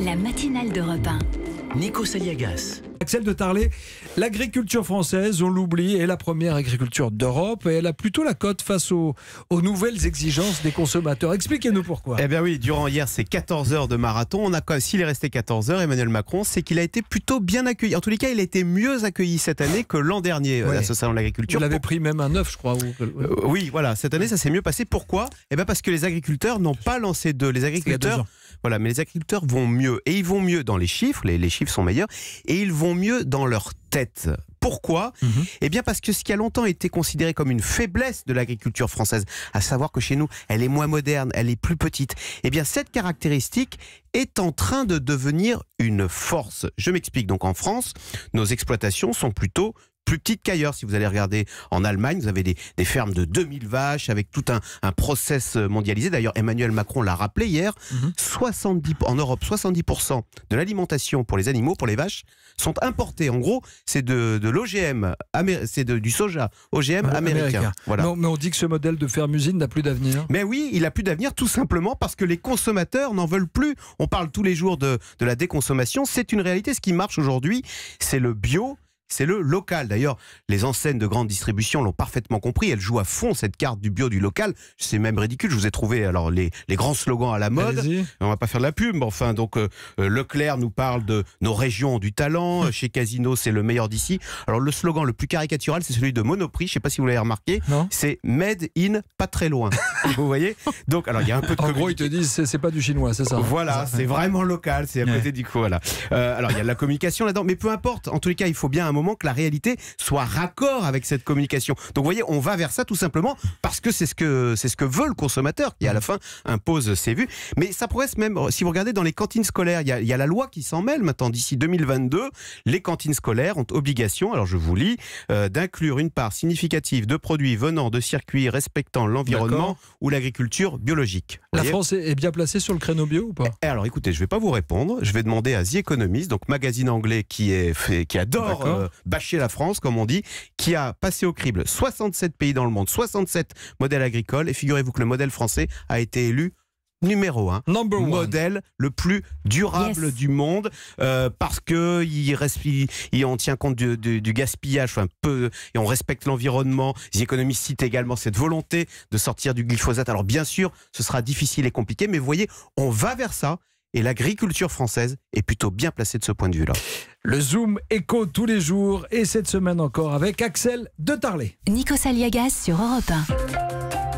La matinale d'Europe 1. Nikos Aliagas. Axel de Tarlet, l'agriculture française, on l'oublie, est la première agriculture d'Europe et elle a plutôt la cote face aux nouvelles exigences des consommateurs. Expliquez-nous pourquoi. Eh bien oui, durant hier, c'est 14 heures de marathon. S'il est resté 14 heures, Emmanuel Macron, c'est qu'il a été plutôt bien accueilli. En tous les cas, il a été mieux accueilli cette année que l'an dernier à ce salon de l'agriculture. Vous l'avez pris même un 9, je crois. Oui, voilà, cette année, ça s'est mieux passé. Pourquoi ? Eh bien parce que les agriculteurs n'ont pas lancé les agriculteurs. Voilà, mais les agriculteurs vont mieux. Et ils vont mieux dans les chiffres, les chiffres sont meilleurs, et ils vont mieux dans leur tête. Pourquoi ? Eh bien parce que ce qui a longtemps été considéré comme une faiblesse de l'agriculture française, à savoir que chez nous, elle est moins moderne, elle est plus petite, eh bien cette caractéristique est en train de devenir une force. Je m'explique. Donc en France, nos exploitations sont plutôt plus petites qu'ailleurs. Si vous allez regarder en Allemagne, vous avez des fermes de 2000 vaches avec tout un process mondialisé. D'ailleurs, Emmanuel Macron l'a rappelé hier, 70, en Europe, 70% de l'alimentation pour les animaux, pour les vaches, sont importés. En gros, c'est de l'OGM, c'est du soja OGM américain. Voilà. Non, mais on dit que ce modèle de ferme-usine n'a plus d'avenir. Mais oui, il n'a plus d'avenir tout simplement parce que les consommateurs n'en veulent plus. On parle tous les jours de la déconsommation. C'est une réalité. Ce qui marche aujourd'hui, c'est le bio. C'est le local. D'ailleurs, les enseignes de grande distribution l'ont parfaitement compris. Elles jouent à fond cette carte du bio, du local. C'est même ridicule. Je vous ai trouvé alors les grands slogans à la mode. On va pas faire de la pub, mais enfin, donc Leclerc nous parle de nos régions ont du talent. Chez Casino, c'est le meilleur d'ici. Alors le slogan le plus caricatural, c'est celui de Monoprix. Je sais pas si vous l'avez remarqué. C'est Made in pas très loin. Vous voyez. Donc, alors il y a un peu de. En gros, ils te disent c'est pas du chinois, c'est ça. Voilà, c'est vraiment local. C'est à côté du coup. Voilà. Alors il y a de la communication là-dedans, mais peu importe. En tous les cas, il faut bien un moment que la réalité soit raccord avec cette communication. Donc vous voyez, on va vers ça tout simplement parce que c'est ce que veut le consommateur qui à la fin impose ses vues. Mais ça progresse même, si vous regardez dans les cantines scolaires, il y a la loi qui s'en mêle maintenant. D'ici 2022, les cantines scolaires ont obligation, alors je vous lis, d'inclure une part significative de produits venant de circuits respectant l'environnement ou l'agriculture biologique. La France est bien placée sur le créneau bio ou pas ? Alors écoutez, je ne vais pas vous répondre. Je vais demander à The Economist, donc magazine anglais qui adore bâcher la France, comme on dit, qui a passé au crible 67 pays dans le monde, 67 modèles agricoles, et figurez-vous que le modèle français a été élu numéro 1, modèle le plus durable du monde, parce que on tient compte du gaspillage un peu, et on respecte l'environnement. Les économistes citent également cette volonté de sortir du glyphosate. Alors bien sûr, ce sera difficile et compliqué, mais vous voyez, on va vers ça. Et l'agriculture française est plutôt bien placée de ce point de vue-là. Le Zoom écho tous les jours et cette semaine encore avec Axel de Tarlet. Nikos Aliagas sur Europe 1.